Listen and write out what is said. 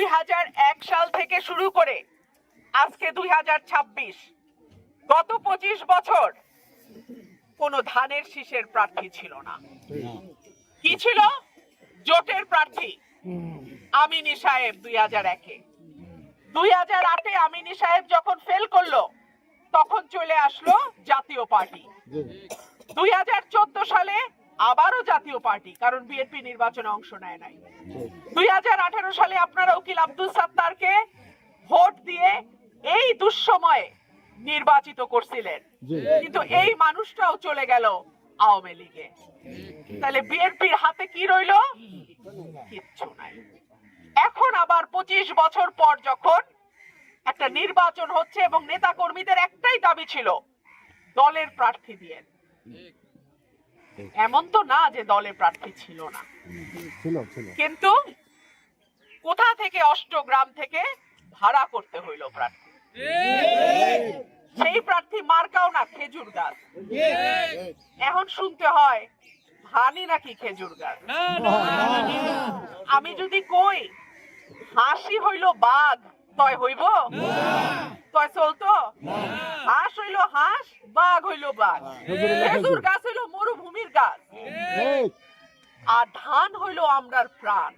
2001 সাল থেকে শুরু করে আজকে 2026, গত 25 বছর কোন ধানের শীষের প্রার্থী ছিল না। কি ছিল? জোটের প্রার্থী আমিনী সাহেব 2001-এ। 2008-এ আমিনী সাহেব যখন ফেল করলো তখন চলে আসলো জাতীয় পার্টি। 2014 সালে আবারও জাতীয় পার্টি, কারণ বিএনপি নির্বাচনে অংশ নেয় নাই। 2018 সালে আপনারা উকিল আব্দুল সাত্তারকে ভোট দিয়ে এই দুঃসময়ে নির্বাচিত করছিলেন, কিন্তু এই মানুষটাও চলে গেল আওয়ামী লীগে। তাহলে বিএনপির হাতে কি রইল? কিচ্ছু নাই। এখন আবার 25 বছর পর যখন একটা নির্বাচন হচ্ছে এবং নেতা কর্মীদের একটাই দাবি ছিল দলের প্রার্থী দিয়ে, এমন তো না যে দলের প্রার্থী ছিল না, কিন্তু কোথা থেকে? অষ্টগ্রাম থেকে ভাড়া করতে হইল প্রার্থী। সেই প্রার্থী মার্কাও না, খেজুর গাছ। এখন শুনতে হয় ধানই নাকি খেজুর গাছ। আমি যদি কই হাসি হইল বাঘ, তয় হইব? তয় চলতো? হাঁস হইল হাঁস, বাঘ হইল বাঘ, খেজুর গাছ হইল মরুভূমির গাছ, আর ধান হইল আমরার প্রাণ।